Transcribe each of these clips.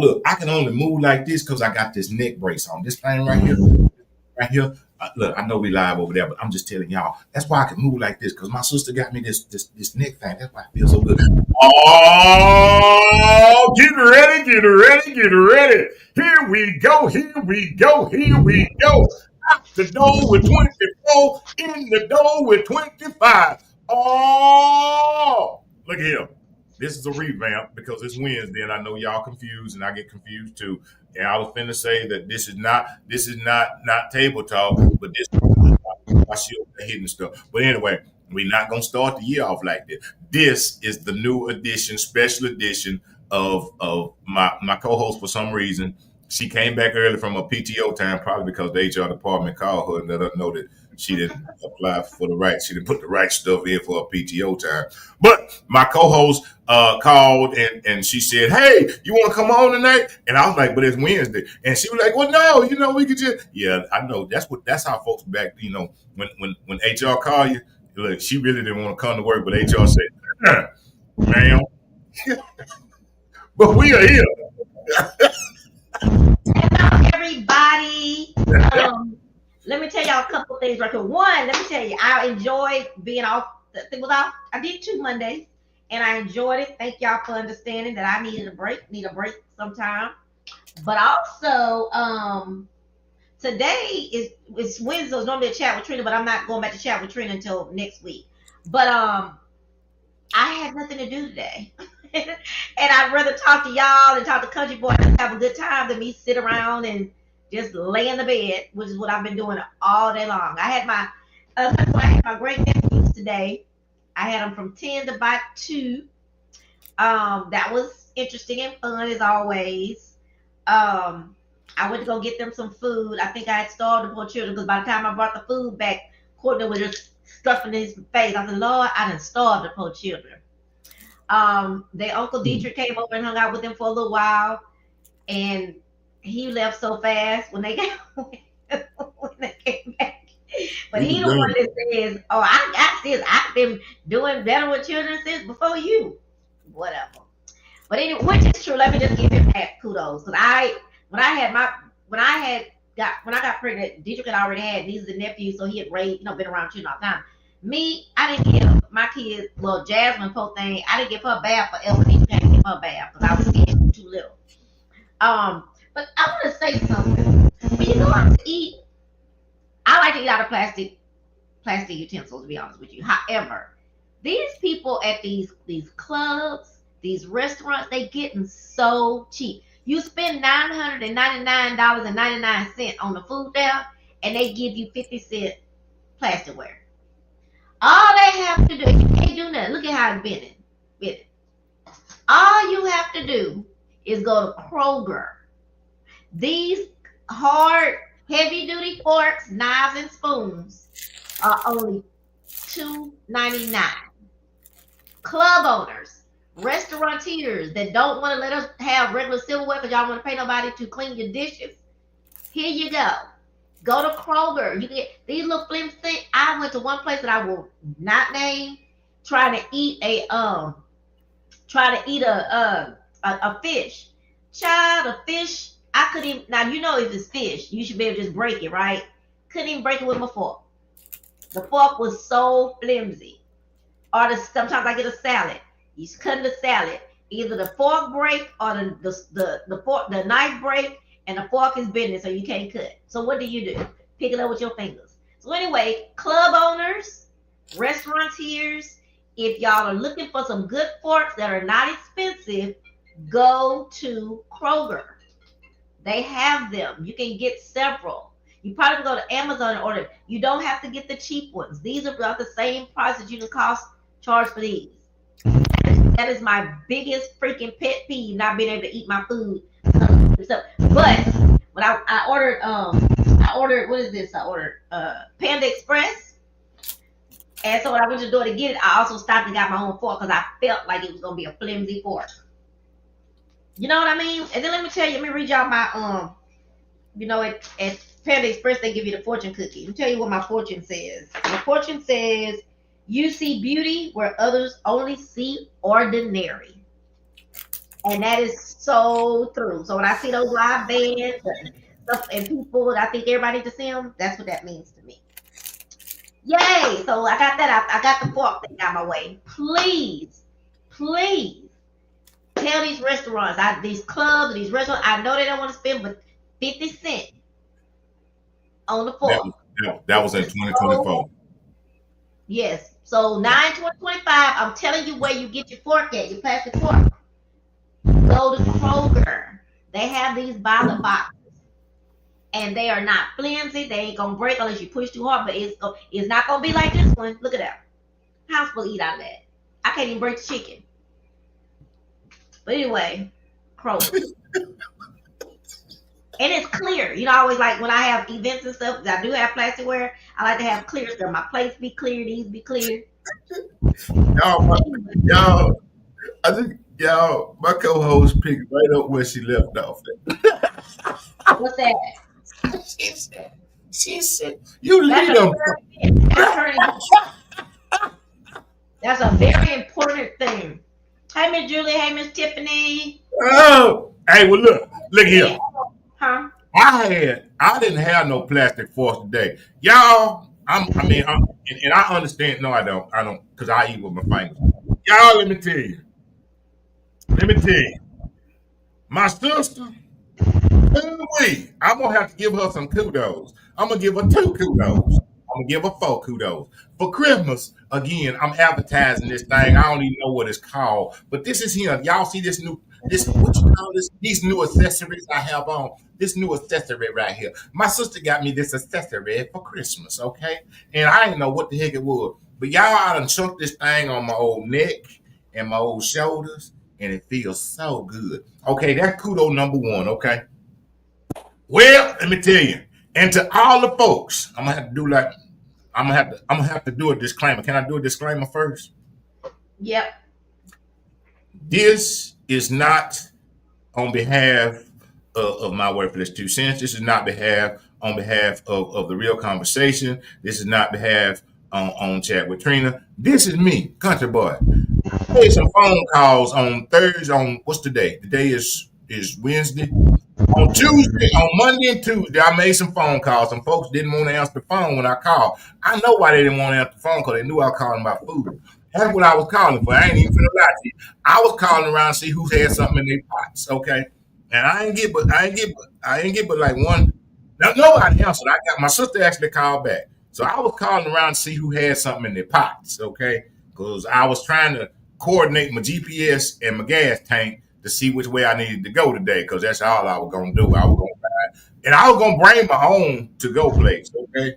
look, I can only move like this because I got this neck brace on. This thing right here, right here. Look, I know we live over there, but I'm just telling y'all. That's why I can move like this because my sister got me this neck thing. That's why I feel so good. Oh, get ready, get ready, get ready. Here we go, here we go, here we go. Out the door with 24, in the door with 25. Oh, look at here. This is a revamp because it's Wednesday and I know y'all confused and I get confused too. And I was finna say that this is not table talk, but this is my shield hitting stuff. But anyway, we're not gonna start the year off like this. This is the new edition, special edition of my co-host for some reason. She came back early from a PTO time, probably because the HR department called her and let her know that she didn't apply for the right, she didn't put the right stuff in for a PTO time. But my co-host called and she said, "Hey, you want to come on tonight?" And I was like, "But it's Wednesday." And she was like, "Well, no, we could just." Yeah, I know that's how folks back. When HR call you, look, she really didn't want to come to work, but HR said, "Ma'am, but we are here." Hello, everybody. Let me tell y'all a couple things right here. One, let me tell you, I enjoyed being off. I did 2 Mondays, and I enjoyed it. Thank y'all for understanding that I need a break sometime. But also, today it's Wednesday. So it's normally a chat with Trina, but I'm not going back to chat with Trina until next week. But I had nothing to do today. And I'd rather talk to y'all and talk to Country Boy and have a good time than me sit around and just lay in the bed, which is what I've been doing all day long. I had my great nephews today. I had them from 10 to about 2. That was interesting and fun as always. I went to go get them some food. I think I had starved the poor children because by the time I brought the food back, Courtney was just stuffing his face. I said, "Lord, I done starved the poor children." Their Uncle Dietrich came over and hung out with them for a little while, and he left so fast when they came back. But he the one that says, "Oh, I got this. I've been doing better with children since before you." Whatever. But anyway, which is true. Let me just give him that kudos. Because when I got pregnant, Dietrich had already had nieces and nephews, so he had raised, been around children all the time. Me, I didn't give my kids, well, Jasmine, poor thing, I didn't give her a bath forever. Dietrich can't give her a bath because I was scared she was too little. But I want to say something. When you go out to eat, I like to eat out of plastic utensils, to be honest with you. However, these people at these clubs, these restaurants, they getting so cheap. You spend $999.99 on the food there, and they give you 50-cent plasticware. All they have to do, you can't do nothing. Look at how it's been. All you have to do is go to Kroger. These hard, heavy-duty forks, knives, and spoons are only $2.99. Club owners, restaurateurs that don't want to let us have regular silverware because y'all want to pay nobody to clean your dishes, here you go. Go to Kroger. You get these little flimsy things. I went to one place that I will not name, trying to eat a fish. Child, a fish. I couldn't even. Now you know if it's fish, you should be able to just break it, right? Couldn't even break it with my fork. The fork was so flimsy. Or sometimes I get a salad. You cut the salad. Either the fork break or the knife break. And the fork is bending, so you can't cut. So what do? Pick it up with your fingers. So anyway, club owners, restaurateurs, if y'all are looking for some good forks that are not expensive, go to Kroger. They have them. You can get several. You probably can go to Amazon and order. You don't have to get the cheap ones. These are about the same price that you can charge for these. That is my biggest freaking pet peeve, not being able to eat my food. But when I ordered what is this? I ordered Panda Express, and so when I went to the door to get it, I also stopped and got my own fork because I felt like it was gonna be a flimsy fork. You know what I mean? And then let me read y'all my at Panda Express they give you the fortune cookie. Let me tell you what my fortune says. My fortune says, "You see beauty where others only see ordinary." And that is so true. So when I see those live bands and stuff and people, I think everybody to see them. That's what that means to me. Yay! So I got that out. I got the fork thing out my way. Please, please tell these restaurants, these clubs, these restaurants. I know they don't want to spend but 50 cents on the That fork. was that was in So 2024. yes. So 9/20/25. I'm telling you where you get your fork at. Your plastic fork. Go to Kroger. They have these by the box. And they are not flimsy. They ain't gonna break unless you push too hard. But it's not gonna be like this one. Look at that. How's supposed to eat out of that? I can't even break the chicken. But anyway, Kroger. And it's clear. You know, I always like when I have events and stuff. I do have plasticware. I like to have clear stuff. My plates be clear. These be clear. Y'all, I think y'all, my co-host picked right up where she left off. What's that? She said, you That's lead a them. that's a very important thing. Hey, Miss Julie. Hey, Miss Tiffany. Oh, hey, well, look here. Huh? I didn't have no plastic forks today, y'all. And I understand. No, I don't, because I eat with my fingers. Y'all, let me tell you. My sister, I'm gonna have to give her some kudos. I'm gonna give her 2 kudos. I'm gonna give her 4 kudos. For Christmas, again, I'm advertising this thing. I don't even know what it's called, but this is here. Y'all see this what you call this? These new accessories I have on. This new accessory right here. My sister got me this accessory for Christmas, okay? And I didn't know what the heck it was. But y'all, I done chunked this thing on my old neck and my old shoulders, and it feels so good. Okay, that's kudo number 1, okay? Well, let me tell you, and to all the folks, I'm gonna have to do a disclaimer. Can I do a disclaimer first? Yep. This is not on behalf of my worthless 2 cents. This is not on behalf of the real conversation. This is not behalf on chat with Trina. This is me, country boy. I made some phone calls on Thursday. On what's today? Today is Wednesday. On Tuesday, on Monday and Tuesday, I made some phone calls. Some folks didn't want to answer the phone when I called. I know why they didn't want to answer the phone because they knew I was calling about food. That's what I was calling for. I ain't even gonna lie to you. I was calling around to see who had something in their pots. Okay, and I ain't get but like one. Nobody answered. I got my sister actually called back, so I was calling around to see who had something in their pots. Okay, because I was trying to coordinate my GPS and my gas tank to see which way I needed to go today, because that's all I was gonna do. I was gonna buy, and I was gonna bring my own to go place. Okay.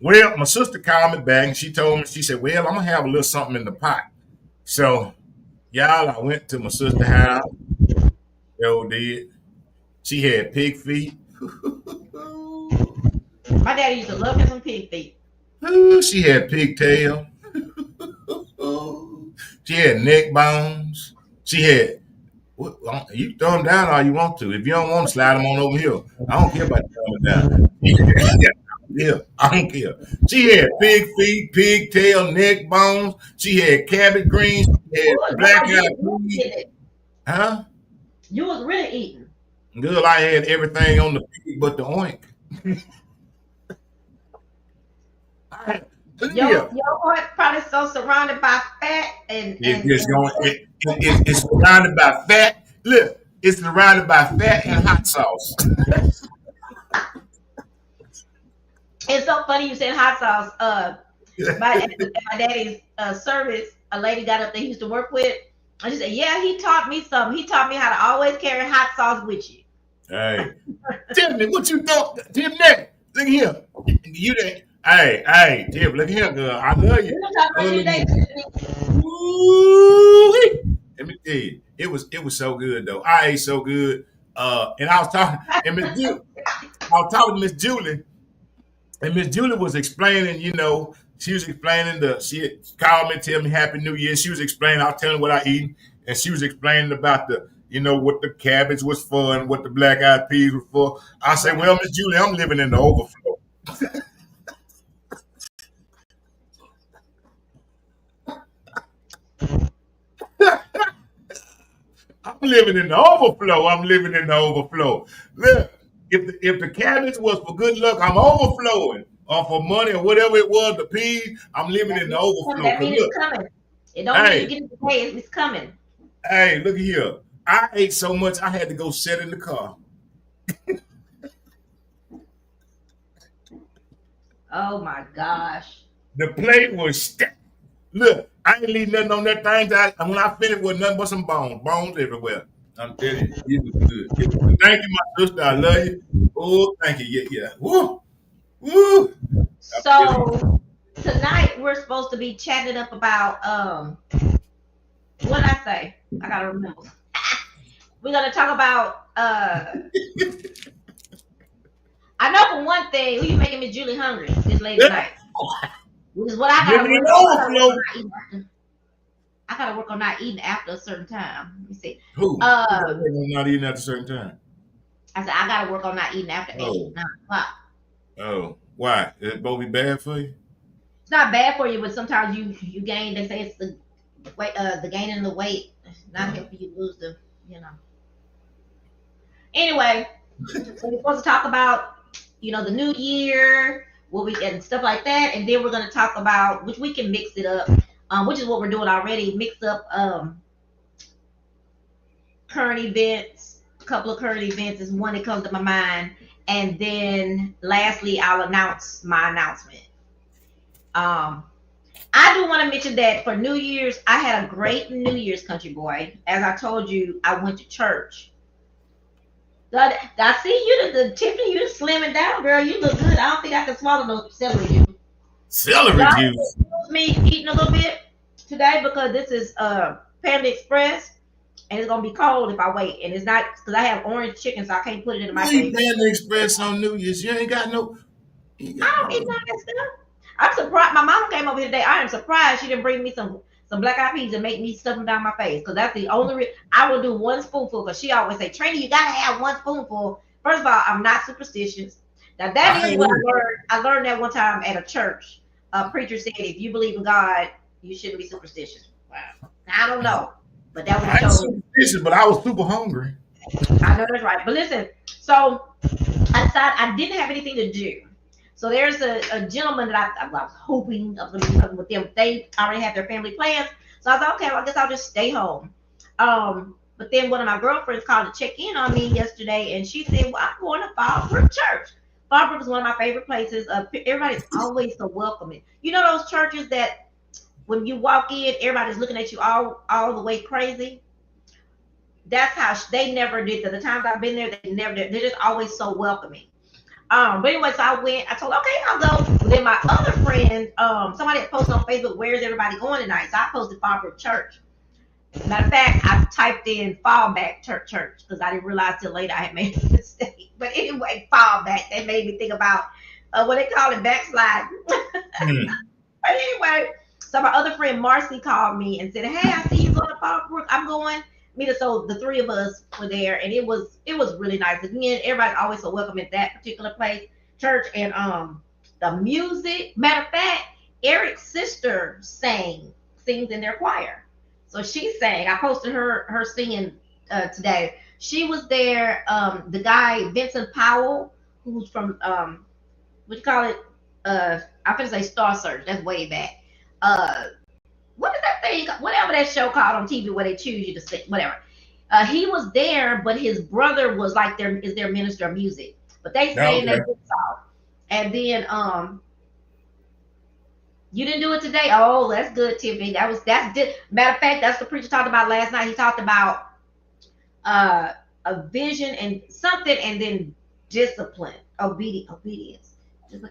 Well, my sister called me back and she told me, she said, well, I'm gonna have a little something in the pot. So, y'all, I went to my sister's house. Yo, did. She had pig feet. My daddy used to love him some pig feet. Ooh, she had pigtail. She had neck bones. She had. You throw them down all you want to. If you don't want to, slide them on over here. I don't care about throwing them down. Yeah, I don't care. She had pig feet, pigtail, neck bones. She had cabbage greens. She had black eyed peas. Huh? You was really eating. Girl, I had everything on the pig but the oink. Your heart probably so surrounded by fat It's surrounded by fat. Look, it's surrounded by fat and hot sauce. It's so funny you said hot sauce. My daddy's service, a lady got up there he used to work with, and she said, "Yeah, he taught me something. He taught me how to always carry hot sauce with you." Hey, Tiffany, what you thought? Tiffany, look here. You didn't. Hey, Tiffany, look here, girl. I love you. Let me tell you, it was so good though. I ate so good. And I was talking, and I was talking to Miss Julie, and Miss Julie was explaining, she was explaining she called me and tell me Happy New Year. She was explaining, I was telling her what I eat, and she was explaining about what the cabbage was for and what the black eyed peas were for. I said, well, Miss Julie, I'm living in the overflow. I'm living in the overflow. I'm living in the overflow. Look, if the cabinets was for good luck, I'm overflowing. Or for money or whatever it was, the peas, I'm living That in the means it's coming. overflow. That Cause means look, it's coming. It don't mean you hey, get it today. It's coming. hey, look here. I ate so much I had to go sit in the car. Oh my gosh. The plate was stacked. Look, I ain't leave nothing on that thing. When I finished with nothing but some bones everywhere. I'm telling you, it was good. It was good. Thank you, my sister. I love you. Oh, thank you. Yeah, yeah. Woo, woo. I'm telling you. So tonight we're supposed to be chatting up about what did I say? I gotta remember. We're gonna talk about I know for one thing, who you making Miss Julie hungry this late at Yeah, night. Which is what I gotta living in work the on. overflow. I gotta work on not eating after a certain time. Let me see. Who? Who got Um, that not eating at a certain time? I said I gotta work on not eating after eight, Oh, 9 o'clock. oh. Why? Is it both be bad for you? It's not bad for you, but sometimes you gain. They say it's the weight, the gaining the weight. It's not Oh. good for you to lose the, you know. Anyway, so we're supposed to talk about, the new year, what we and stuff like that, and then we're gonna talk about which we can mix it up, which is what we're doing already. Mix up current events. A couple of current events is one that comes to my mind, and then lastly, I'll announce my announcement. Um, I do want to mention that for New Year's, I had a great New Year's, country boy. As I told you, I went to church. I see you, the Tiffany, you slimming down, girl. You look good. I don't think I can swallow no celery juice. Celery Y'all juice. excuse me eating a little bit today because this is Panda Express and it's gonna be cold if I wait. And it's not because I have orange chicken, so I can't put it in the You eat microwave. Panda Express on New Year's. You ain't got no. You ain't I got don't eat no. none of that stuff. I'm surprised. My mom came over here today. I am surprised she didn't bring me some black eyed peas and make me stuff them down my face. Because that's the only I will do one spoonful. Because she always say, Trina, you gotta have one spoonful. First of all, I'm not superstitious. Now that I is ain't what either. I learned. I learned that one time at a church. A preacher said, if you believe in God, you shouldn't be superstitious. Wow. I don't know, but that was I ain't told me. superstitious, but I was super hungry. I know that's right. But listen, so I decided I didn't have anything to do. So there's a gentleman that I was hoping I was going to be talking with them. They already have their family plans. So I was like, okay, well, I guess I'll just stay home. But then one of my girlfriends called to check in on me yesterday, and she said, well, I'm going to Fallbrook Church. Fallbrook is one of my favorite places. Everybody's always so welcoming. You know those churches that when you walk in, everybody's looking at you all the way crazy? That's how they never did. The times I've been there, they never did. They're just always so welcoming. But anyway, so I went. I told, okay, I'll go. But then my other friend, somebody had posted on Facebook, where's everybody going tonight? So I posted Fallbrook Church. Matter of fact, I typed in Fallback Church because I didn't realize till later I had made a mistake. But anyway, Fallback. That made me think about what they call it, backslide. Hmm. But anyway, so my other friend Marcy called me and said, "Hey, I see you going to Fallbrook. I'm going." So the three of us were there, and it was really nice. Again, everybody's always so welcome at that particular place, church, and the music. Matter of fact, Eric's sister sings in their choir, so she sang. I posted her singing today. She was there. The guy Vincent Powell, who's from what do you call it? I'm gonna say Star Search. That's way back. Uh, what is that thing? Whatever that show called on TV where they choose you to sing, whatever. He was there, but his brother was like their minister of music. But they sang Okay. that good song. And then you didn't do it today. Oh, that's good, Tiffany. Matter of fact, that's the preacher talked about last night. He talked about uh a vision and something, and then discipline, obedience.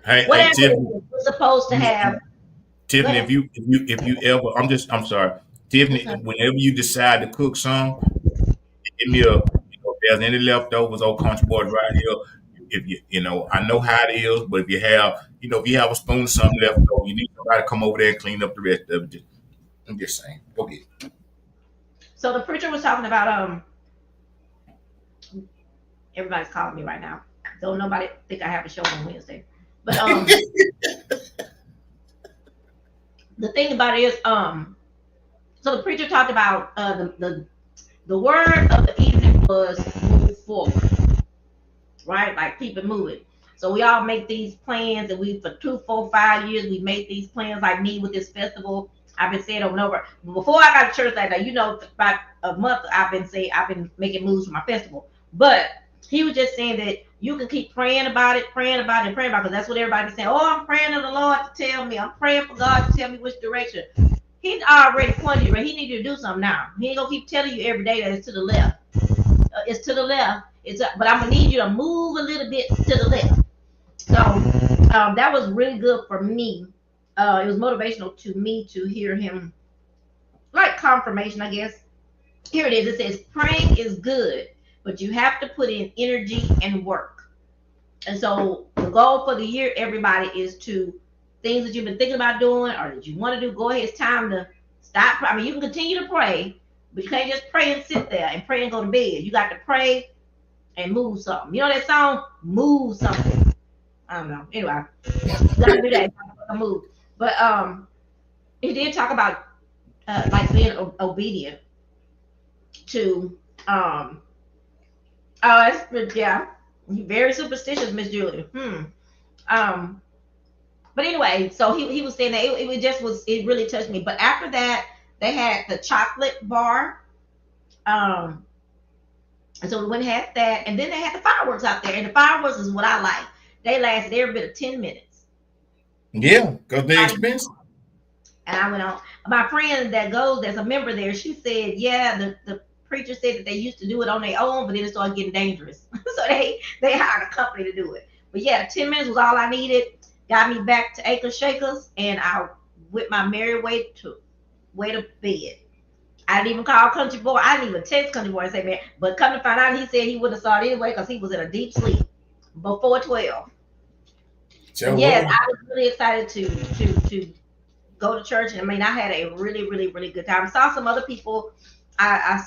Hey, Whatever it Tiffany. is, we're supposed to have. Go Tiffany, ahead. if you ever, I'm sorry, Tiffany. Okay. Whenever you decide to cook some, give me a. If there's any leftovers or country boys right here, if I know how it is, but if you have a spoon of something left over, you need somebody to come over there and clean up the rest of it. I'm just saying. Okay. So the preacher was talking about everybody's calling me right now. Don't nobody think I have a show on Wednesday. But the thing about it is so the preacher talked about the The word of the evening was move forward, right? Like keep it moving. So we all make these plans, and we for 2, 4, 5 years we make these plans. Like me with this festival, I've been saying over and over. Before I got to church that day, about a month I've been making moves for my festival. But he was just saying that you can keep praying about it, praying about it, and praying about it. Because that's what everybody's saying. Oh, I'm praying to the Lord to tell me. I'm praying for God to tell me which direction. He already pointed you, right? He needs you to do something now. He ain't gonna keep telling you every day that it's to the left. It's to the left. But I'm gonna need you to move a little bit to the left. So that was really good for me. It was motivational to me to hear him, like confirmation, I guess. Here it is. It says praying is good, but you have to put in energy and work. And so the goal for the year, everybody, is to things that you've been thinking about doing or that you want to do. Go ahead. It's time to stop. I mean, you can continue to pray, but you can't just pray and sit there and pray and go to bed. You got to pray and move something. You know that song, move something. I don't know. Anyway, you gotta do that. Move. But he did talk about like being obedient to oh, that's yeah. Very superstitious, Miss Julie. Um, but anyway, so he was saying that it really touched me. But after that, they had the chocolate bar. Um, and so we went and had that, and then they had the fireworks out there, and the fireworks is what I like. They lasted every bit of 10 minutes. Yeah, because they're expensive. And I went on. My friend that goes, there's a member there. She said, yeah, the preacher said that they used to do it on their own, but then it started getting dangerous. So they hired a company to do it. But yeah, 10 minutes was all I needed. Got me back to Acres Shakers, and I went my merry way to bed. I didn't even call Country Boy. I didn't even text Country Boy and say, man. But come to find out, he said he wouldn't have saw it anyway because he was in a deep sleep before 12. Yes, I was really excited to go to church. I mean, I had a really, really, really good time. Saw some other people I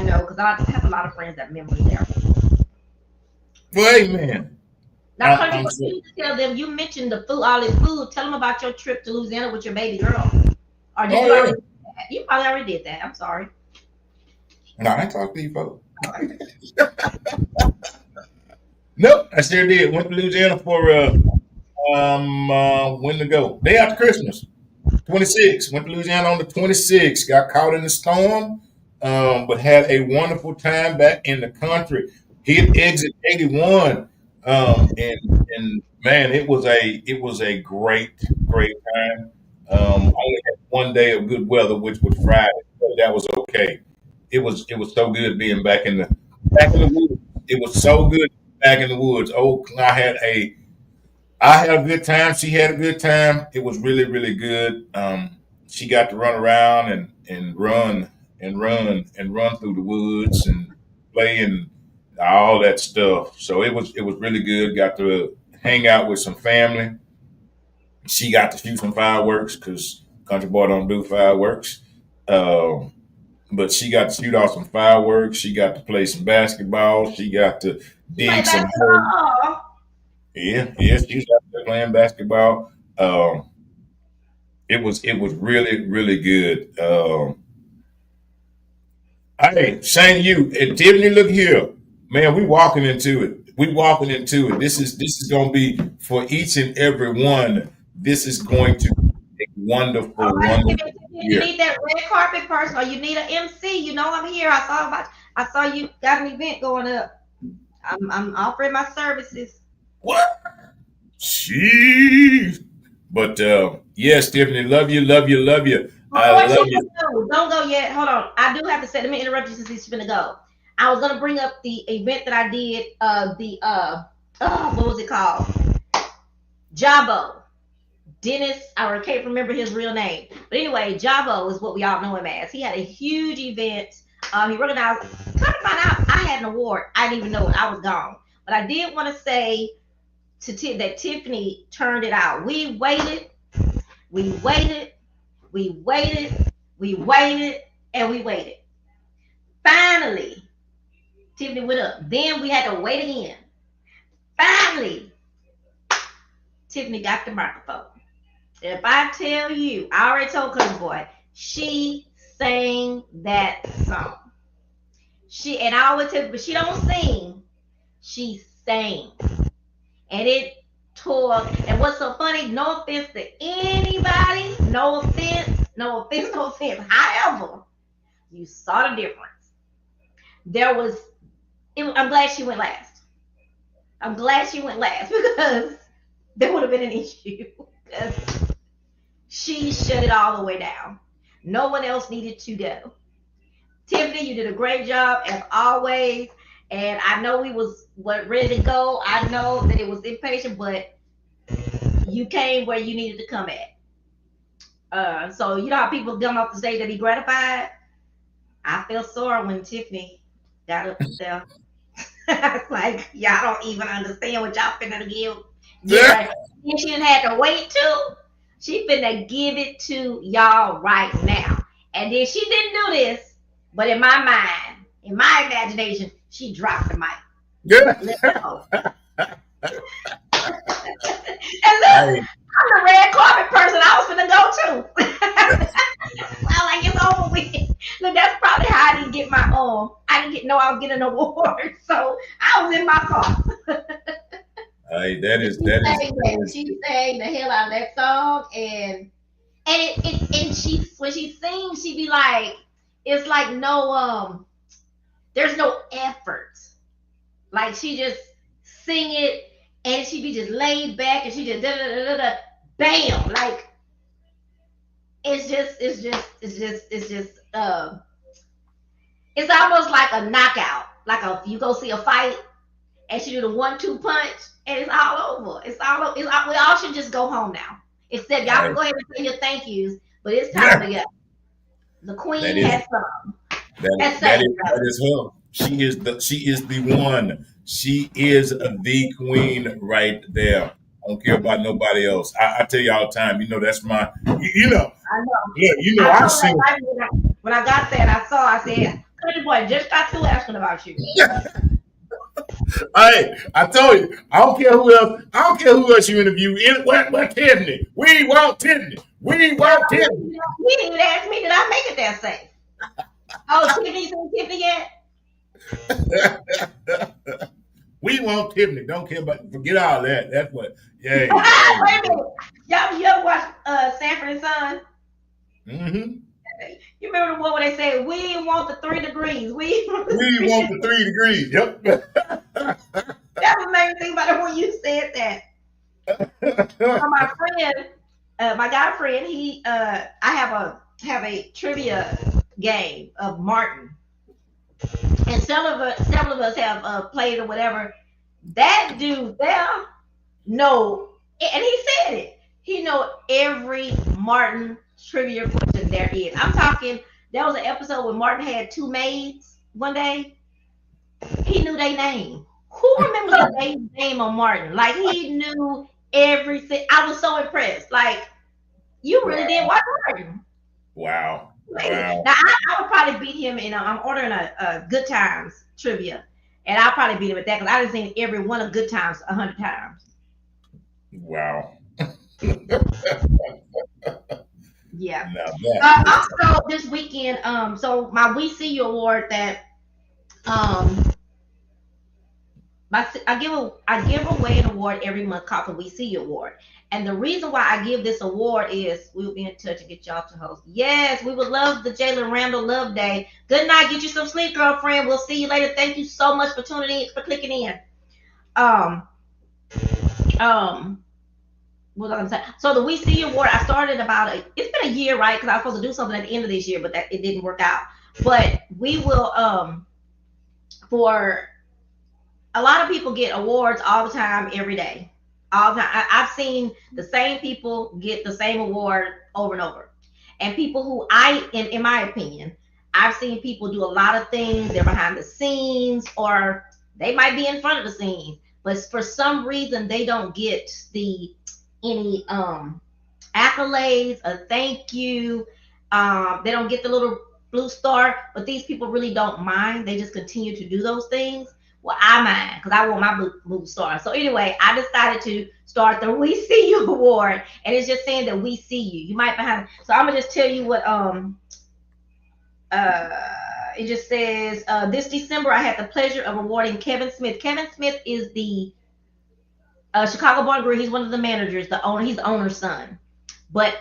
know because I have a lot of friends that members there. Well, amen. Now, Country Boy, you need to tell them you mentioned the food, all this food. Tell them about your trip to Louisiana with your baby girl. Or did you already? You probably already did that. I'm sorry. No, I talked to you folks. Nope, I sure did. Went to Louisiana for when to go? Day after Christmas. 26. Went to Louisiana on the 26th. Got caught in the storm, but had a wonderful time back in the country. Hit exit 81, and man, it was a great time. Only had one day of good weather, which was Friday. But that was okay. It was so good being back in the woods. It was so good back in the woods. Oh, I had a good time. She had a good time. It was really, really good. She got to run around and run through the woods and play and all that stuff. So it was really good. Got to hang out with some family. She got to shoot some fireworks because Country Boy don't do fireworks. Um, but she got to shoot off some fireworks. She got to play some basketball. She got to You play dig some holes. basketball? Yeah, she was out there playing basketball. It was really, really good. Hey, same to you. And Tiffany, look here. Man, we walking into it. We walking into it. This is gonna be for each and every one. This is going to be a All wonderful, right, wonderful if you year. need that red carpet person or you need an MC, you know I'm here. I saw you got an event going up. I'm offering my services. What? Jeez. But yes, Tiffany, love you, love you, love you. I Before love she you. goes, don't go yet. Hold on. I do have to say, let me interrupt you since she's gonna go. I was gonna bring up the event that I did, what was it called? Jabo. Dennis, I can't remember his real name. But anyway, Jabo is what we all know him as. He had a huge event. He organized, kind of find out I had an award. I didn't even know it. I was gone. But I did want to say that Tiffany turned it out. We waited, we waited, we waited, we waited, and we waited. Finally, Tiffany went up. Then we had to wait again. Finally, Tiffany got the microphone. If I tell you, I already told Country Boy, she sang that song. And I always tell, but she don't sing. She sang, and it tore. And what's so funny? No offense to anybody. No offense. No offense. No offense. However, you saw the difference. There was. I'm glad she went last. I'm glad she went last because there would have been an issue because she shut it all the way down. No one else needed to go. Tiffany, you did a great job as always. And I know we was ready to go. I know that it was impatient, but you came where you needed to come at. So you know how people come off the stage to be gratified? I felt sore when Tiffany got up there. It's like y'all don't even understand what y'all finna give. Yeah. Yeah, she didn't have to wait too. She finna give it to y'all right now. And then she didn't do this, but in my mind, in my imagination, she dropped the mic. Yeah. Let's go. And look, Hey, I'm the red carpet person. I was finna go too. I'm like, it's over with. Look, that's probably how I didn't get my I didn't know I was getting an award. So I was in my car. hey, that is She sang the hell out of that song, and she when she sings, she be like, it's like no there's no effort. Like she just sing it, and she be just laid back, and she just da da da da da, bam, like it's just it's almost like a knockout. Like you go see a fight and she do the 1-2 punch and it's all over. We all should just go home now. Except y'all can hey, go ahead and say your thank yous, but it's time yeah, to go. The that queen is has some. that That's that saying is that is her. She is the one. She is the queen right there. I don't care about nobody else. I tell you all the time. That's my. I know. Yeah. I I told sing. that night when I got there and I saw, I said, Country boy just got through asking about you. Hey, I told you. I don't care who else. I don't care who else you interview. What Tiffany? We want Tiffany. We want Tiffany. He didn't even ask me, did I make it that safe? Oh, Tiffany, you seen Tiffany yet? We want Tiffany. Don't care about. Forget all that. That's what. Yeah. Wait a minute. Y'all, you ever watch Sanford and Son? Mm-hmm. You remember the one where they said, we want the 3 degrees. We want the We want 3 the 3 degrees. Yep. That was made me think about it when you said that. So my friend, my guy friend, I have a trivia game of Martin, and several of us have played or whatever. That dude there, know, and he said it. He know every Martin trivia question there is. I'm talking. There was an episode where Martin had 2 maids one day. He knew their name. Who remembers the maid's name on Martin? Like he knew everything. I was so impressed. Like you really did Wow. watch Martin. Wow. Amazing. Wow. Now I would probably beat him in. I'm ordering a Good Times trivia, and I'll probably beat him at that because I've seen every one of Good Times 100 times. Wow. Yeah. Now that is Also, this weekend, so my We See You award that um I give away an award every month called the We See You Award. And the reason why I give this award is we'll be in touch and get y'all to host. Yes, we would love the Jalen Randall Love Day. Good night. Get you some sleep, girlfriend. We'll see you later. Thank you so much for tuning in, for clicking in. Um, um, what was I gonna say? So the We See You Award, I started it's been a year, right? Because I was supposed to do something at the end of this year, but that it didn't work out. But we will for a lot of people get awards all the time, every day, all the time. I've seen the same people get the same award over and over, and people who in my opinion, I've seen people do a lot of things. They're behind the scenes, or they might be in front of the scenes, but for some reason they don't get the any accolades, a thank you. They don't get the little blue star, but these people really don't mind. They just continue to do those things. Well, I mind because I want my blue star. So anyway, I decided to start the We See You Award, and it's just saying that we see you. You might behind. So I'm gonna just tell you what uh it just says this December I had the pleasure of awarding Kevin Smith. Kevin Smith is the Chicago Born Grill. He's one of the managers, the owner. He's the owner's son. But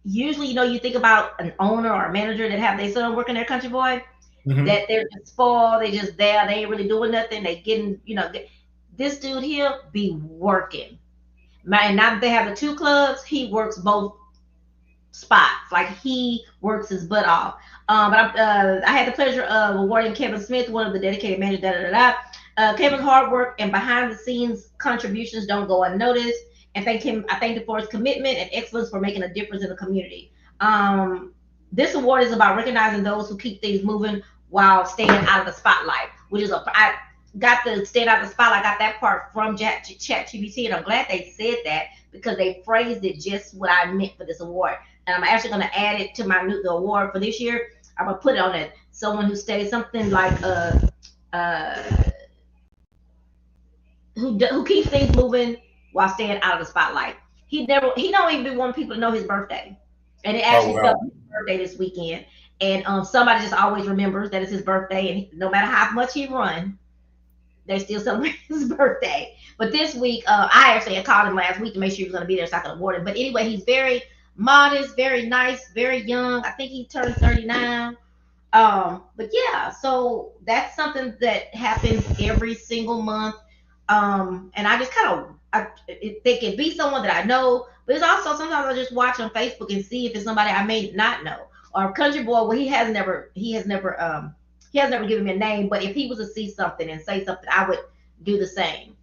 usually, you think about an owner or a manager that have their son working their country boy, that they're just spoiled, they just there, they ain't really doing nothing. They getting, this dude here be working. Man, now that they have the two clubs, he works both spots. Like he works his butt off. But I had the pleasure of awarding Kevin Smith, one of the dedicated managers. Kevin's hard work and behind the scenes contributions don't go unnoticed. And I thank him for his commitment and excellence for making a difference in the community. This award is about recognizing those who keep things moving while staying out of the spotlight, which is I got the staying out of the spotlight. I got that part from ChatGPT, and I'm glad they said that because they phrased it just what I meant for this award. And I'm actually going to add it to the award for this year. I'm going to put it on it. Someone who stays something like who keeps things moving while staying out of the spotlight. He don't even want people to know his birthday, and it actually fell his birthday this weekend. And somebody just always remembers that it's his birthday, and no matter how much he run, they still celebrate his birthday. But this week, I actually called him last week to make sure he was going to be there so I could award him. But anyway, he's very modest, very nice, very young. I think he turned 39. But yeah, so that's something that happens every single month. And I just they can be someone that I know, but it's also sometimes I just watch on Facebook and see if it's somebody I may not know. Or Country Boy, well, he has never given me a name, but if he was to see something and say something, I would do the same.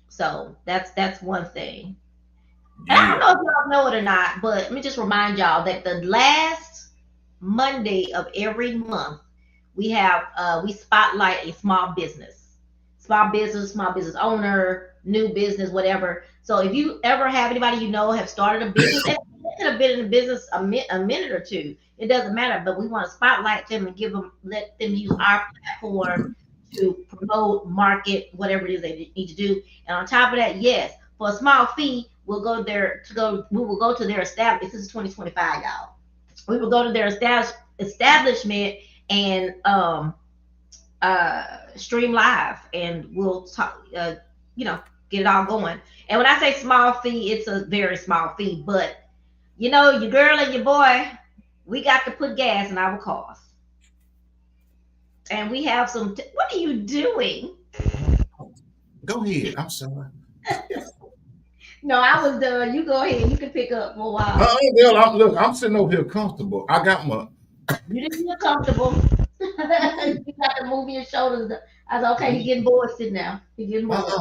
So that's one thing. And I don't know if y'all know it or not, but let me just remind y'all that the last Monday of every month we spotlight a small business owner, new business, whatever. So if you ever have anybody have started a business, they could have been in the business a minute or two. It doesn't matter, but we want to spotlight them and let them use our platform to promote, market, whatever it is they need to do. And on top of that, yes, for a small fee, we will go to their establishment. This is 2025, y'all. We will go to their establishment and stream live, and we'll talk, get it all going. And when I say small fee, it's a very small fee, but your girl and your boy, we got to put gas in our cars. And we have some, what are you doing? Go ahead. I'm sorry. No, I was done. You go ahead. You can pick up for a while. Look, I'm sitting over here comfortable. I got my. You didn't feel comfortable. You got to move your shoulders. I was okay. You're getting bored sitting now. You're getting bored.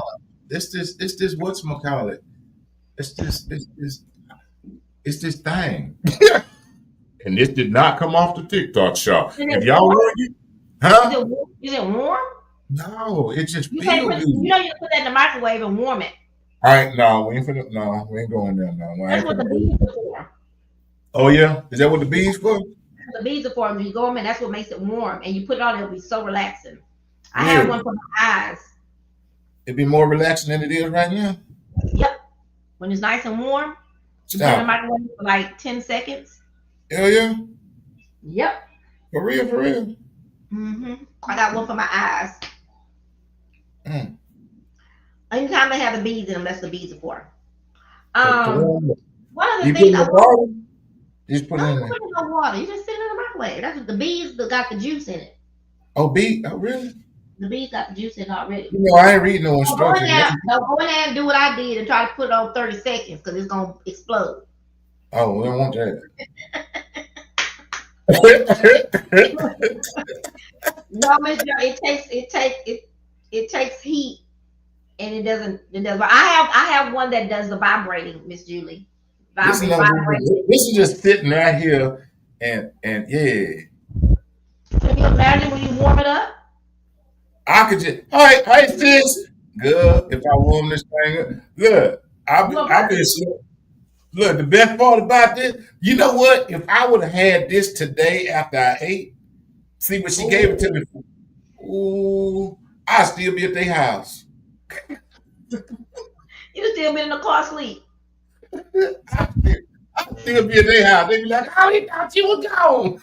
It's this whatchamacallit. It's this thing. And this did not come off the TikTok shop. If y'all heard it, huh? Is it warm? No, it just feels good. You can put that in the microwave and warm it. All right, no, we ain't going there now. That's what the bees are for. Oh yeah, is that what the bees for? The bees are for them. You go them in, that's what makes it warm, and you put it on. It'll be so relaxing. I have one for my eyes. It'd be more relaxing than it is right now. Yep. When it's nice and warm, you put it in the microwave for like 10 seconds. Hell yeah. Yep. For real. Mm-hmm. I got one for my eyes. Anytime they have the bees in them, that's the bees are for. One of the things just put it in there. Put it in no water. You just sit it in the microwave. That's what the bees got the juice in it. Oh, really? The bees got the juice in it already. I ain't reading no instructions. Go in there and do what I did and try to put it on 30 seconds because it's gonna explode. Oh, we don't want that. No, Miss Jo, it takes heat, and it doesn't. I have one that does the vibrating, Miss Julie. This is just sitting right here, and yeah. Can you imagine when you warm it up? I could just, all right, hey sis, good. If I warm this thing up, look, I've been. Look, the best part about this, you know what? If I would have had this today after I ate, see what she gave it to me for. Ooh, I'd still be at their house. You still be in the car asleep. I'd still be at their house. They'd be like, oh, he thought you were gone.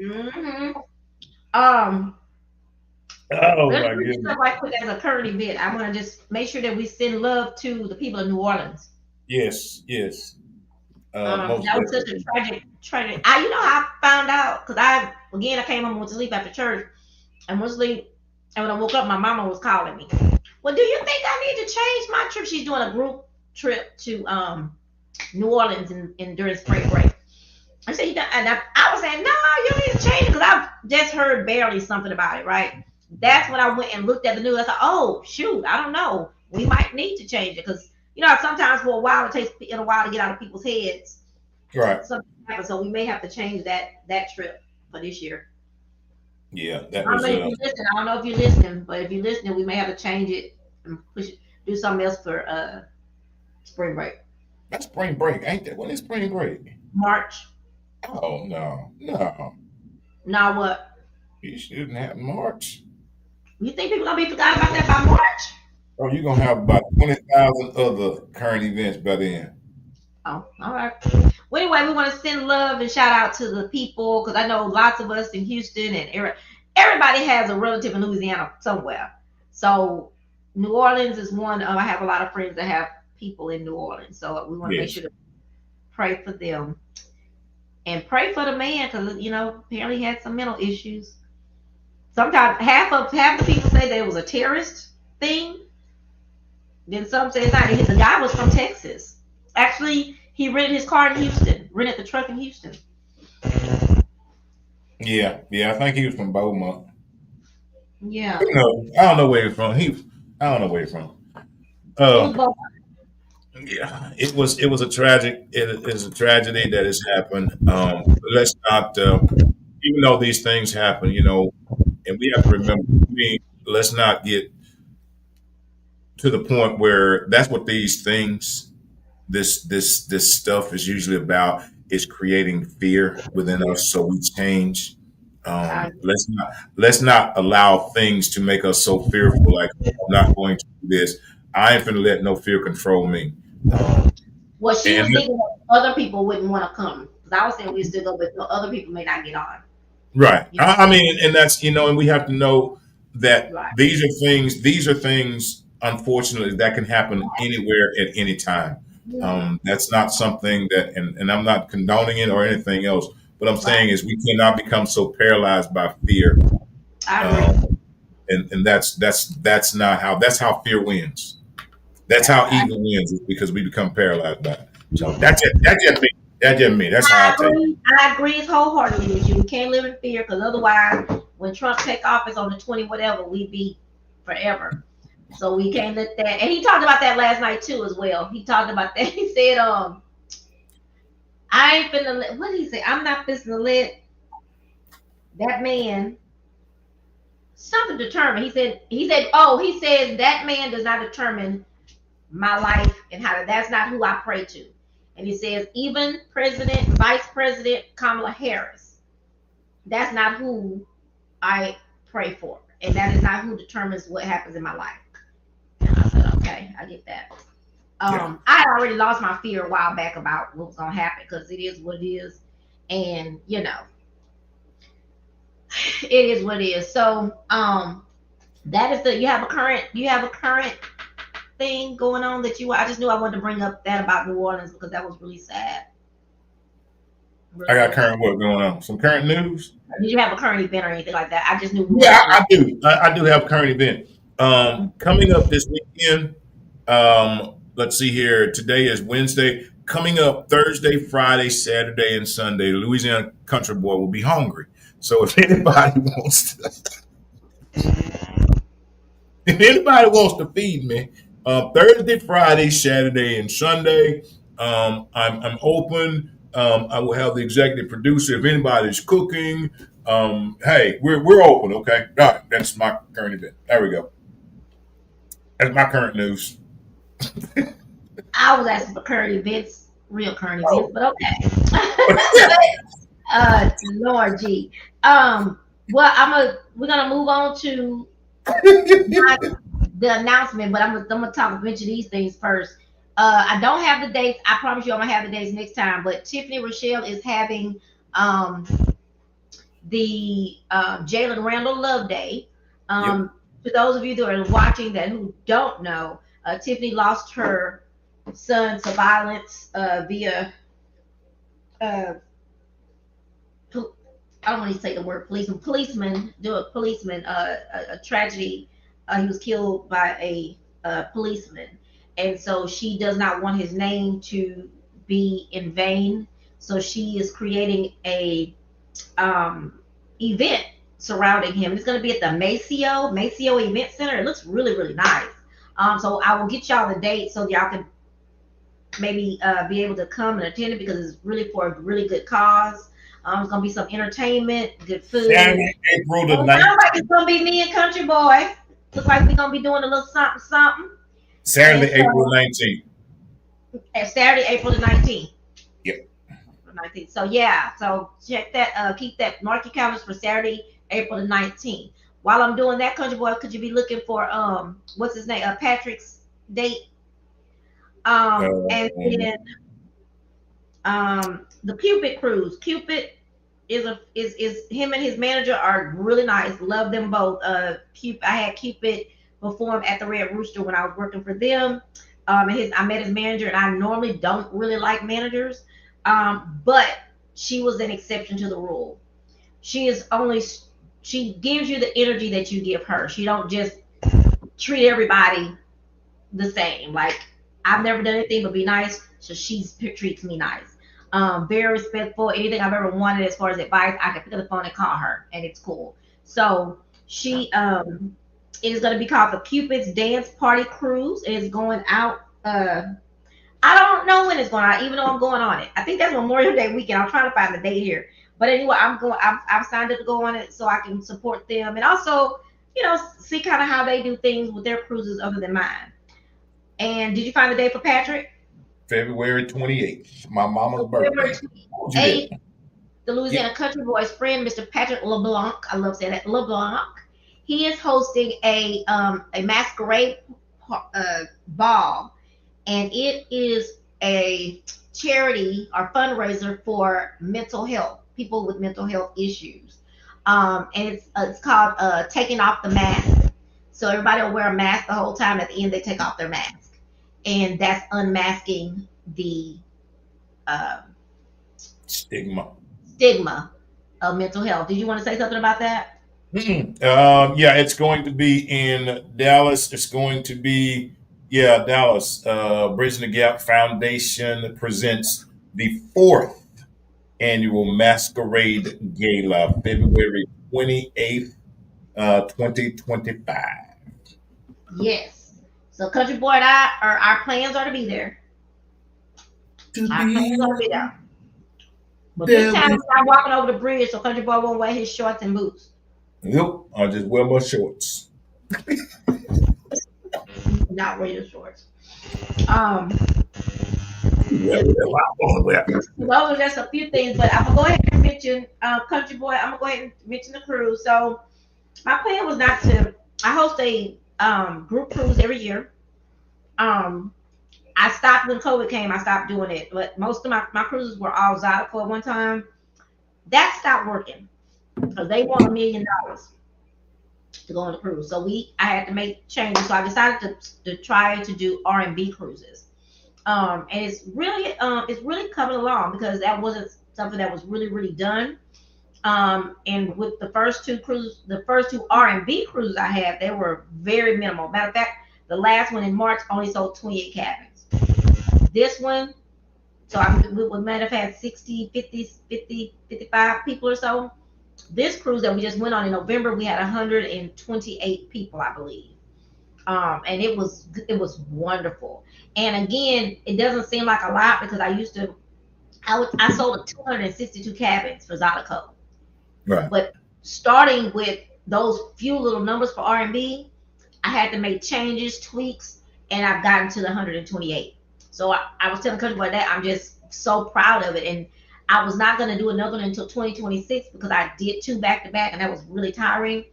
Mm-hmm. Um, Oh let's my bring this goodness. up right quick as a current event. I want to just make sure that we send love to the people of New Orleans. Yes, yes. Most That was such a definitely. tragic. You know how I found out? Because I came home and went to sleep after church and went to sleep. And when I woke up, my mama was calling me. Well, do you think I need to change my trip? She's doing a group trip to New Orleans during spring break. I said, I was saying, no, you don't need to change it because I've just heard barely something about it, right? That's when I went and looked at the news. I thought, oh, shoot, I don't know. We might need to change it because, sometimes for a while it takes a while to get out of people's heads. Right. Something happens, so we may have to change that trip for this year. Yeah, that I don't was know if you listen. I don't know if you're listening, but if you're listening, we may have to change it and do something else for spring break. that's spring break, ain't that? When is spring break? March. Oh no, no. Now what? You shouldn't have March. You think people gonna be forgot about that by March? Oh, you're gonna have about 20,000 other current events by then. Oh, all right. Well, anyway, we want to send love and shout out to the people because I know lots of us in Houston and everybody has a relative in Louisiana somewhere. So New Orleans is one. I have a lot of friends that have people in New Orleans, so we want to make Yes. sure to pray for them and pray for the man because apparently he had some mental issues. Sometimes half the people say that it was a terrorist thing. Then some say it's not. The guy was from Texas. Actually, he rented his car in Houston, rented the truck in Houston. Yeah, yeah. I think he was from Beaumont. Yeah, No, I don't know where he's from. I don't know where he's from. it Uh, was both. yeah, it was a tragic. It is a tragedy that has happened. Let's not, even though these things happen, and we have to remember. Let's not get to the point where that's what these things, this stuff is usually about, is creating fear within us, so we change. I, Let's not allow things to make us so fearful. Like, oh, I'm not going to do this. I ain't finna let no fear control me. Um, well, she and was thinking that other people wouldn't want to come because I was saying we still go, but no, other people may not get on. right, You I mean, and that's and we have to know know, that right? these are things, unfortunately, that can happen anywhere at any time. Mhm. That's not something that, and I'm not condoning it or anything else. What I'm Right. saying is we cannot become so paralyzed by fear, I agree. um, and that's not how that's how fear wins. That's how I, evil wins, is because we become paralyzed by it. So that's it. That's just me. That's just me. That's how I I take it. agree. I agree wholeheartedly with you. We can't live in fear because otherwise, when Trump take office on the 20 whatever, we be forever. So we can't let that. And he talked about that last night too, as well. He talked about that. He said, I ain't finna let. What did he say? I'm not finna let that man something determine. He said that man does not determine my life and how to, that's not who I pray to. And he says, even Vice President Kamala Harris, that's not who I pray for. And that is not who determines what happens in my life. And I said, okay, I get that. Yeah. I had already lost my fear a while back about what was gonna happen because it is what it is. And it is what it is. So that is you have a current thing going on that I just knew I wanted to bring up that about New Orleans because that was really sad. I Really, got really sad. current what going on. Some current news. Did you have a current event or anything like that? I just knew we Yeah, wanted to. I do. I do have a current event. Coming up this weekend. Let's see here. Today is Wednesday. Coming up Thursday, Friday, Saturday, and Sunday, Louisiana Country Boy will be hungry. So if anybody wants to, if anybody wants to feed me, Thursday, Friday, Saturday, and Sunday, I'm open. I will have the executive producer. If anybody's cooking, hey, we're open. Okay, all right. That's my current event. There we go. That's my current news. I was asking for current events, real current events, Oh, but okay. Lord G. Well, we're gonna move on to not the announcement, but I'm gonna mention these things first. I don't have the dates. I promise you, I'm gonna have the dates next time. But Tiffany Rochelle is having um the Jalen Randall Loveday. Yep. To those of you that are watching that who don't know, Tiffany lost her son to violence via uh, I don't want to say the word policeman, a tragedy. He was killed by a policeman, and so she does not want his name to be in vain. So she is creating a um, event surrounding him. It's going to be at the Maceo Event Center. It looks really really nice. So I will get y'all the date so y'all can maybe be able to come and attend it because it's really for a really good cause. It's gonna be some entertainment, good food. Saturday, April the Well, it 19th. sounds like it's gonna be me and Country Boy. Look like we're gonna be doing a little something, something. And Saturday, April so, 19th. Saturday, April the 19th. Yep. 19th. So yeah, so check that. Keep that. Mark your calendars for Saturday, April the 19th. While I'm doing that, Country Boy, could you be looking for what's his name? Patrick's date. And then the Cupid cruise. Cupid is him and his manager are really nice. Love them both. Cupid, I had Cupid perform at the Red Rooster when I was working for them. I met his manager, and I normally don't really like managers, but she was an exception to the rule. She is only she gives you the energy that you give her. She don't just treat everybody the same. Like I've never done anything but be nice, so she treats me nice. Very respectful. Anything I've ever wanted as far as advice, I can pick up the phone and call her, and it's cool. So she it is going to be called the Cupid's Dance Party Cruise. It is going out. I don't know when it's going out, even though I'm going on it. I think that's Memorial Day weekend. I'm trying to find the date here. But anyway, I'm going. I've signed up to go on it so I can support them and also, see kind of how they do things with their cruises other than mine. And did you find the date for Patrick? February 28th. My mama's So February birthday. Told you that. 28th, the Yep. Louisiana Country Boys friend, Mr. Patrick LeBlanc. I love saying that LeBlanc. He is hosting a masquerade ball, and it is a charity or fundraiser for mental health, people with mental health issues. And it's called taking off the mask. So everybody will wear a mask the whole time. At the end, they take off their mask, and that's unmasking the uh, Stigma. stigma of mental health. Did you want to say something about that? Yeah, it's going to be in Dallas. It's going to be, yeah, Dallas. Bridging the Gap Foundation presents the fourth annual Masquerade Gala, February 28th, 2025. Yes. So Country Boy and our plans are to be there. To Our plans are to be there. But this there time be- we're not walking over the bridge, so Country Boy won't wear his shorts and boots. Yep, I'll just wear my shorts. Not wear your shorts. Um, Yeah, yeah. those are just a few things, but I'm gonna go ahead and mention Country Boy. I'm gonna go ahead and mention the cruise. So my plan was not to. I host a group cruise every year. Um, I stopped when COVID came. I stopped doing it, but most of my cruises were all Zydeco at one time. That stopped working because they want $1 million to go on the cruise. So I had to make changes. So I decided to try to do R&B cruises. And it's really coming along because that wasn't something that was really really done. And with the first two cruises, the first two R&B cruises I had, they were very minimal. Matter of fact, the last one in March only sold 28 cabins. This one, we might have had 60, 50, 50, 55 people or so. This cruise that we just went on in November, we had 128 people, I believe. And it was wonderful. And again, it doesn't seem like a lot because I sold 262 cabins for Zydeco. Right. But starting with those few little numbers for R&B, I had to make changes, tweaks, and I've gotten to the 128. So I was telling Country Boy that I'm just so proud of it. And I was not going to do another one until 2026 because I did two back to back, and that was really tiring.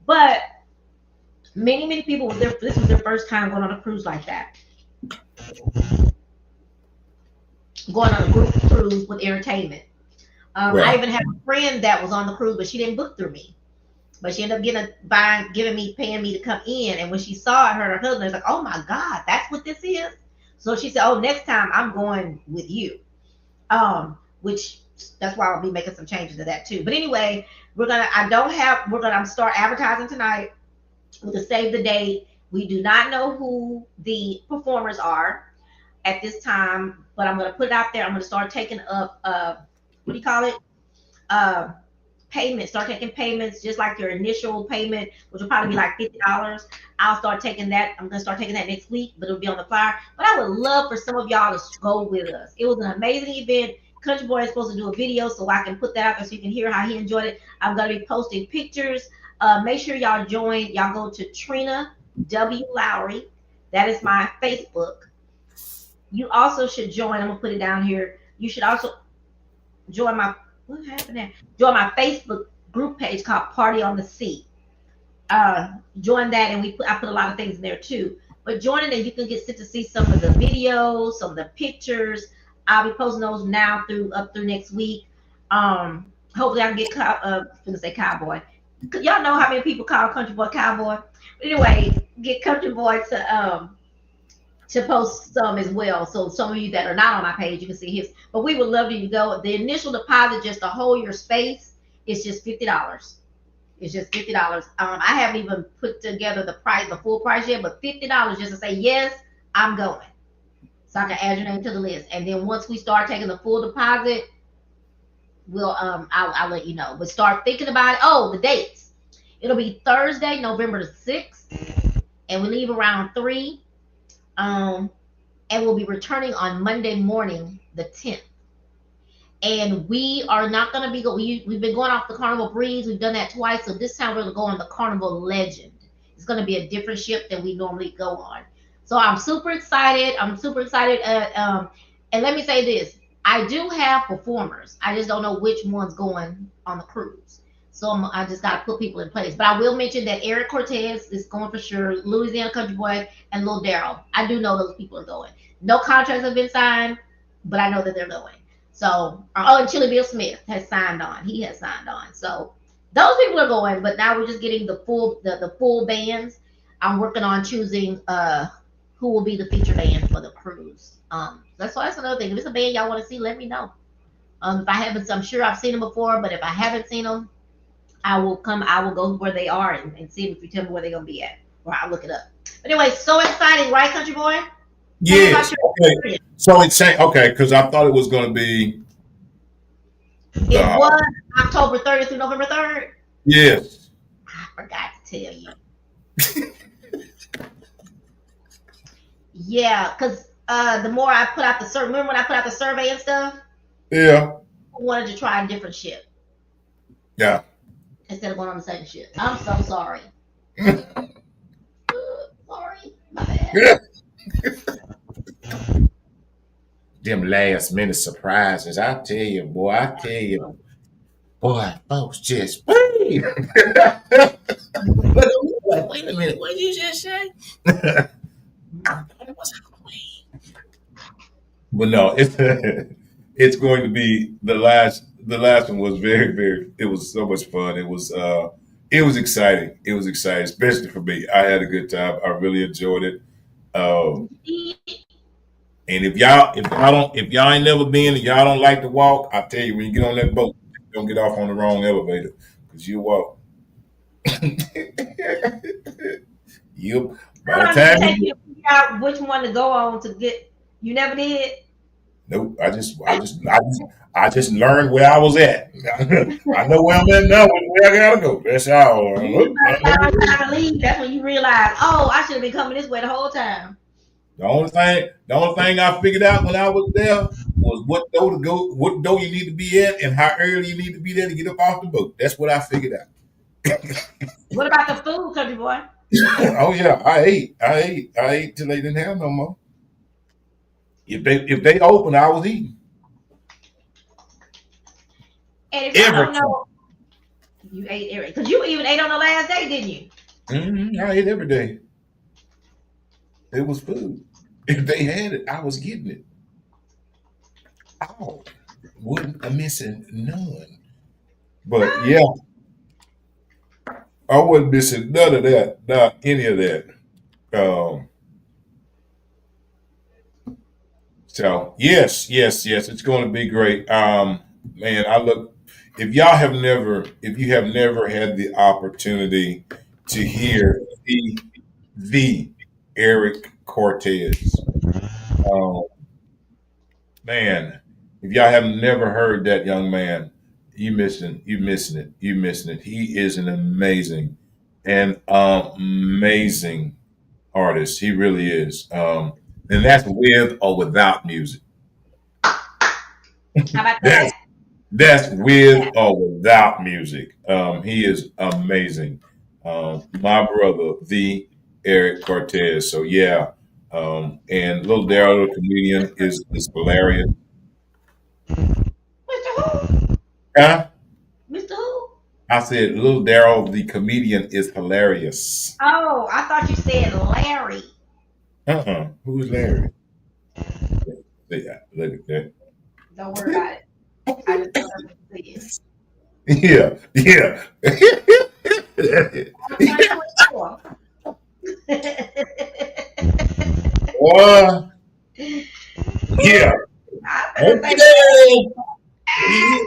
But many people this was their first time going on a cruise like that, going on a group cruise with entertainment. I Right. even have a friend that was on the cruise, but she didn't book through me. But she ended up giving me, paying me to come in. And when she saw it, her and her husband was like, "Oh my God, that's what this is." So she said, "Oh, next time I'm going with you." Which that's why I'll be making some changes to that too. But anyway, we're gonna start advertising tonight with a save the date. We do not know who the performers are at this time, but I'm gonna put it out there. I'm gonna start taking up what do you call it? Uh, payments. Start taking payments just like your initial payment, which will probably be like $50. I'll start taking that. I'm gonna start taking that next week, but it'll be on the flyer. But I would love for some of y'all to go with us. It was an amazing event. Country Boy is supposed to do a video, so I can put that out there so you can hear how he enjoyed it. I'm gonna be posting pictures. Make sure y'all join. Y'all go to Trina W. Lowry. That is my Facebook. You also should join. I'm gonna put it down here. You should also join my what happened there? Join my Facebook group page called Party on the Sea. Join that, and I put a lot of things in there too. But join it, and you can get to see some of the videos, some of the pictures. I'll be posting those now up through next week. Hopefully, I can get gonna say cowboy. Y'all know how many people call Country Boy cowboy. But anyway, get Country Boy to post some as well. So some of you that are not on my page, you can see his. But we would love you to go. The initial deposit just to hold your space is just $50. It's just $50. I haven't even put together the full price yet, but $50 just to say yes, I'm going. So I can add your name to the list. And then once we start taking the full deposit, I'll let you know. But start thinking about it. Oh, the dates. It'll be Thursday, November the 6th, and we leave around 3. And we'll be returning on Monday morning, the 10th. And we are not going to be we've been going off the Carnival Breeze. We've done that twice. So this time we're going to go on the Carnival Legend. It's going to be a different ship than we normally go on. So I'm super excited. And let me say this. I do have performers. I just don't know which one's going on the cruise. So I just got to put people in place. But I will mention that Eric Cortez is going for sure. Louisiana Country Boy and Lil Daryl. I do know those people are going. No contracts have been signed, but I know that they're going. So, and Chili Bill Smith has signed on. He has signed on. So those people are going, but now we're just getting the full bands. I'm working on choosing who will be the feature band for the cruise. That's another thing. If it's a band y'all want to see, let me know. If I haven't, I'm sure I've seen them before, but if I haven't seen them, I will go where they are and see if you tell me where they're gonna be at, or I'll look it up. But anyway, so exciting, right, Country Boy? Yes. Okay. So it's saying because I thought it was going to be. It was October 30th through November 3rd. Yes. I forgot to tell you. Yeah, because the more I put out the survey, remember when I put out the survey and stuff? Yeah. I wanted to try a different ship. Yeah. Instead of going on the same ship. I'm so sorry. Sorry. My bad. Yeah. Them last minute surprises. I tell you, boy, folks just wait. Wait a minute, what did you just say? I thought it was Halloween. But no, it's going to be the last one was very it was so much fun. It was exciting. It was exciting, especially for me. I had a good time. I really enjoyed it. And if y'all ain't never been and y'all don't like to walk, I tell you, when you get on that boat, don't get off on the wrong elevator because you walk. You by the time you figure out which one to go on to get. You never did. Nope. I just learned where I was at. I know where I'm at now. Where I gotta go. That's all. Time to leave. That's when you realize, oh, I should have been coming this way the whole time. The only thing I figured out when I was there was what door to go, what door you need to be at, and how early you need to be there to get up off the boat. That's what I figured out. What about the food, Country Boy? Oh yeah, I ate till they didn't have no more. If they open, I was eating. And if you don't know, you ate everything because you even ate on the last day, didn't you? Mm-hmm. I ate every day. It was food. If they had it, I was getting it. Oh. Wouldn't I'm missing none. But yeah, I wasn't missing none of that, not any of that. Um, so yes, it's going to be great. Man, I look. If you have never had the opportunity to hear the Eric Cortez, um, man, if y'all have never heard that young man, you missing it. He is an amazing artist. He really is. And that's with or without music. How about That's that? that's with Yeah. or without music. He is amazing. My brother, the Eric Cortez. So yeah. And little Daryl, the comedian, is hilarious. Mr. Who? Huh? Mr. Who? I said little Daryl, the comedian, is hilarious. Oh, I thought you said Larry. Who's Larry? Yeah, look at that. Don't worry about it. I just thought that's what you said. Yeah, yeah. I'm 2024. Boy, yeah. I better say Okay.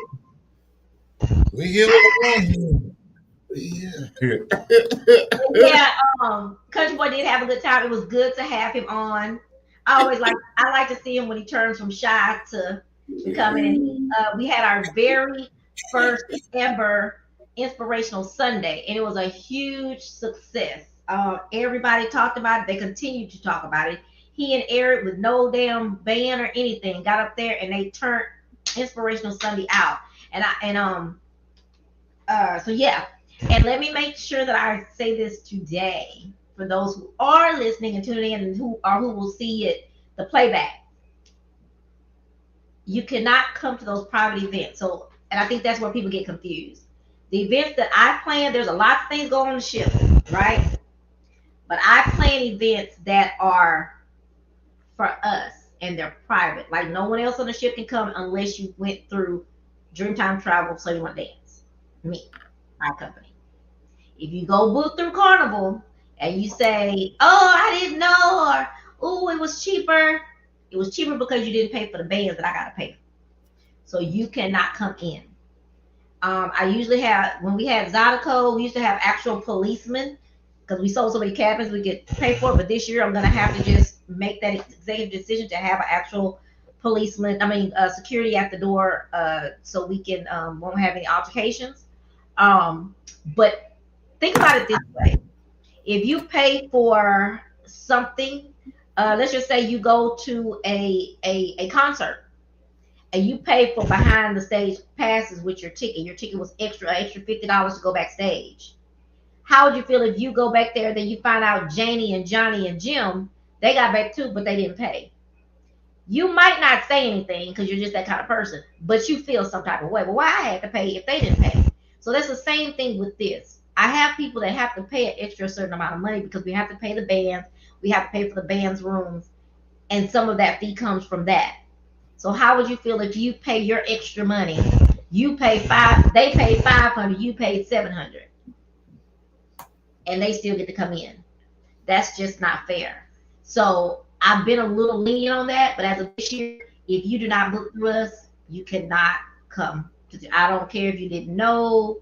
We we here with the one here. yeah, Country Boy did have a good time. It was good to have him on. I like to see him when he turns from shy to becoming. And we had our very first ever inspirational Sunday, and it was a huge success. Everybody talked about it. They continued to talk about it. He and Eric, with no damn band or anything, got up there and they turned inspirational Sunday out. So yeah, and let me make sure that I say this today for those who are listening and tuning in and who will see it the playback. You cannot come to those private events. So, and I think that's where people get confused. The events that I plan, there's a lot of things going on the ship, right? But I plan events that are for us and they're private. Like no one else on the ship can come unless you went through Dreamtime Travel, So You Want to Dance. Me, my company. If you go book through Carnival and you say, "Oh, I didn't know," or "Oh, it was cheaper," it was cheaper because you didn't pay for the bands that I got to pay for. So you cannot come in. I usually have when we had Zydeco, we used to have actual policemen because we sold so many cabins we could pay for it. But this year, I'm gonna have to just make that executive decision to have an actual policeman. I mean, security at the door, so we can won't have any altercations. But think about it this way: if you pay for something, let's just say you go to a concert and you pay for behind the stage passes with your ticket. Your ticket was extra $50 to go backstage. How would you feel if you go back there, then you find out Janie and Johnny and Jim, they got back too, but they didn't pay? You might not say anything because you're just that kind of person, but you feel some type of way. Well, why I had to pay if they didn't pay? So that's the same thing with this. I have people that have to pay an extra certain amount of money because we have to pay the bands, we have to pay for the band's rooms, and some of that fee comes from that. So how would you feel if you pay your extra money? You pay they pay 500, you paid 700, and they still get to come in. That's just not fair. So I've been a little lenient on that, but as of this year, if you do not book through us, you cannot come. I don't care if you didn't know.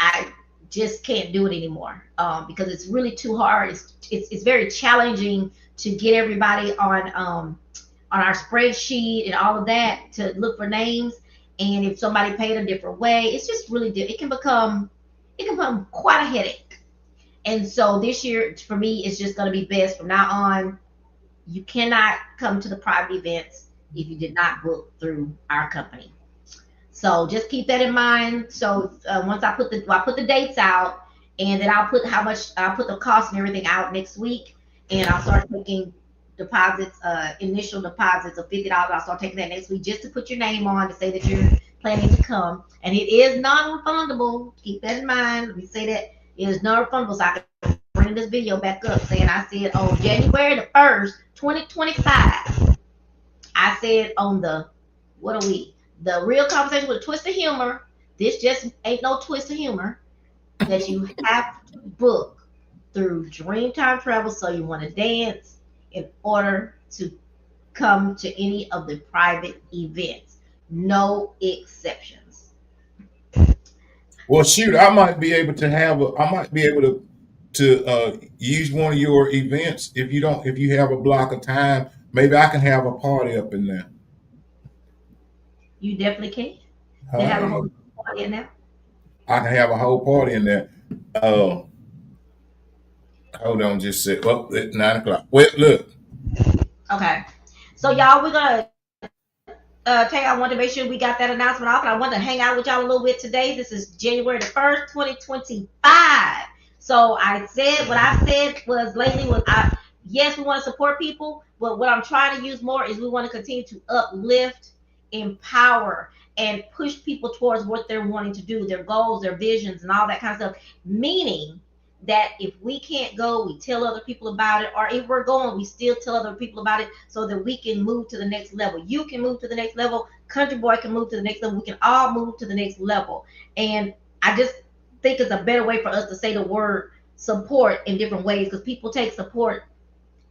I just can't do it anymore because it's really too hard. It's very challenging to get everybody on our spreadsheet and all of that to look for names. And if somebody paid a different way, it's just really it can become quite a headache. And so this year for me, it's just going to be best from now on. You cannot come to the private events if you did not book through our company. So just keep that in mind. So once I put the dates out, and then I'll put the cost and everything out next week, and I'll start taking deposits, initial deposits of $50. I'll start taking that next week just to put your name on to say that you're planning to come, and it is non-refundable. Keep that in mind. Let me say that it is non-refundable, so I can bring this video back up saying I said on January the 1st, 2025. I said on the what are we? The real conversation with a twist of humor. This just ain't no twist of humor that you have to book through Dreamtime Travel. So you want to dance in order to come to any of the private events. No exceptions. Well, shoot, I might be able to have I might be able to use one of your events if you have a block of time. Maybe I can have a party up in there. You definitely can. They have a Hey, whole party in there. I can have a whole party in there. Uh, Hold on, just a sec. Well, it's 9 o'clock. Well, look, Okay. So y'all, we're gonna take. I want to make sure we got that announcement off, and I want to hang out with y'all a little bit today. This is January the 1st, 2025. So I said what I said was lately was I yes, we want to support people, but what I'm trying to use more is we want to continue to uplift, empower, and push people towards what they're wanting to do, their goals, their visions, and all that kind of stuff. Meaning that if we can't go, we tell other people about it, or if we're going, we still tell other people about it so that we can move to the next level. You can move to the next level, Country Boy can move to the next level, we can all move to the next level. And I just think it's a better way for us to say the word support in different ways, because people take support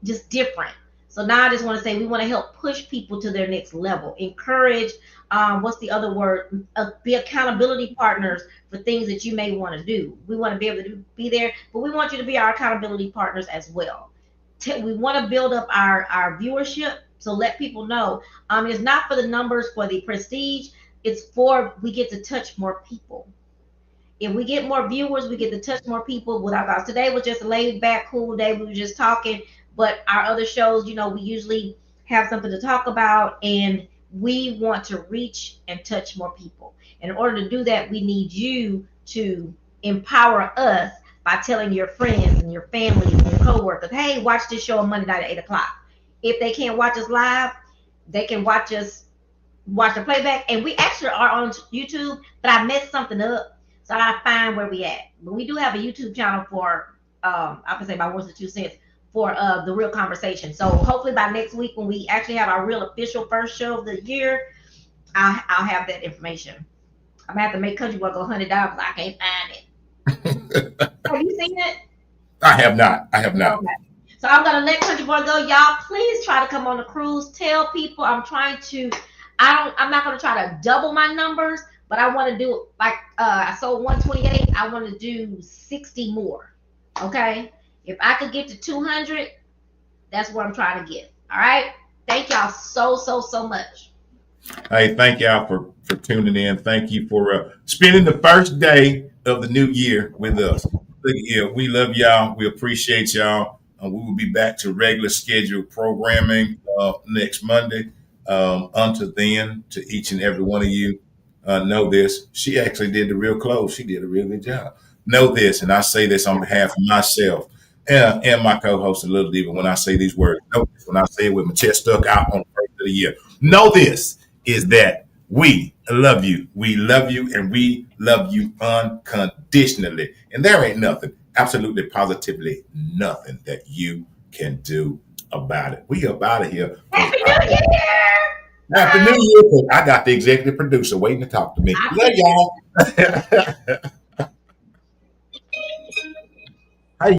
just different. So now I just want to say we want to help push people to their next level, encourage. What's the other word? Be accountability partners for things that you may want to do. We want to be able to be there, but we want you to be our accountability partners as well. We want to build up our viewership, so let people know. It's not for the numbers, for the prestige. It's for we get to touch more people. If we get more viewers, we get to touch more people with our thoughts. Today was just a laid back, cool day. We were just talking, but our other shows, we usually have something to talk about, and we want to reach and touch more people. And in order to do that, we need you to empower us by telling your friends and your families and your coworkers, hey, watch this show on Monday night at 8 o'clock. If they can't watch us live, they can watch the playback. And we actually are on YouTube, but I messed something up, so I gotta find where we at. But we do have a YouTube channel for I can say my words or 2 cents for the real conversation. So hopefully by next week, when we actually have our real official first show of the year, I'll have that information. I'm gonna have to make Country Boy go $100. I can't find it. Have you seen it? I have not. I have not. Okay. So I'm gonna let Country Boy go. Y'all, please try to come on the cruise. Tell people I'm trying to. I'm not gonna try to double my numbers, but I want to do like I sold 128. I want to do 60 more. Okay. If I could get to 200, that's what I'm trying to get. All right. Thank y'all so much. Hey, thank y'all for tuning in. Thank you for spending the first day of the new year with us. Yeah, we love y'all. We appreciate y'all. We will be back to regular scheduled programming next Monday. Until then, to each and every one of you, know this. She actually did the real close. She did a real good job. Know this, and I say this on behalf of myself and my co-host, Little Diva, when I say these words. Know this, when I say it with my chest stuck out on the first of the year. Know this is that we love you. We love you, and we love you unconditionally. And there ain't nothing, absolutely positively nothing that you can do about it. We up out of here. Happy New Year! Happy New Year. I got the executive producer waiting to talk to me. Love y'all.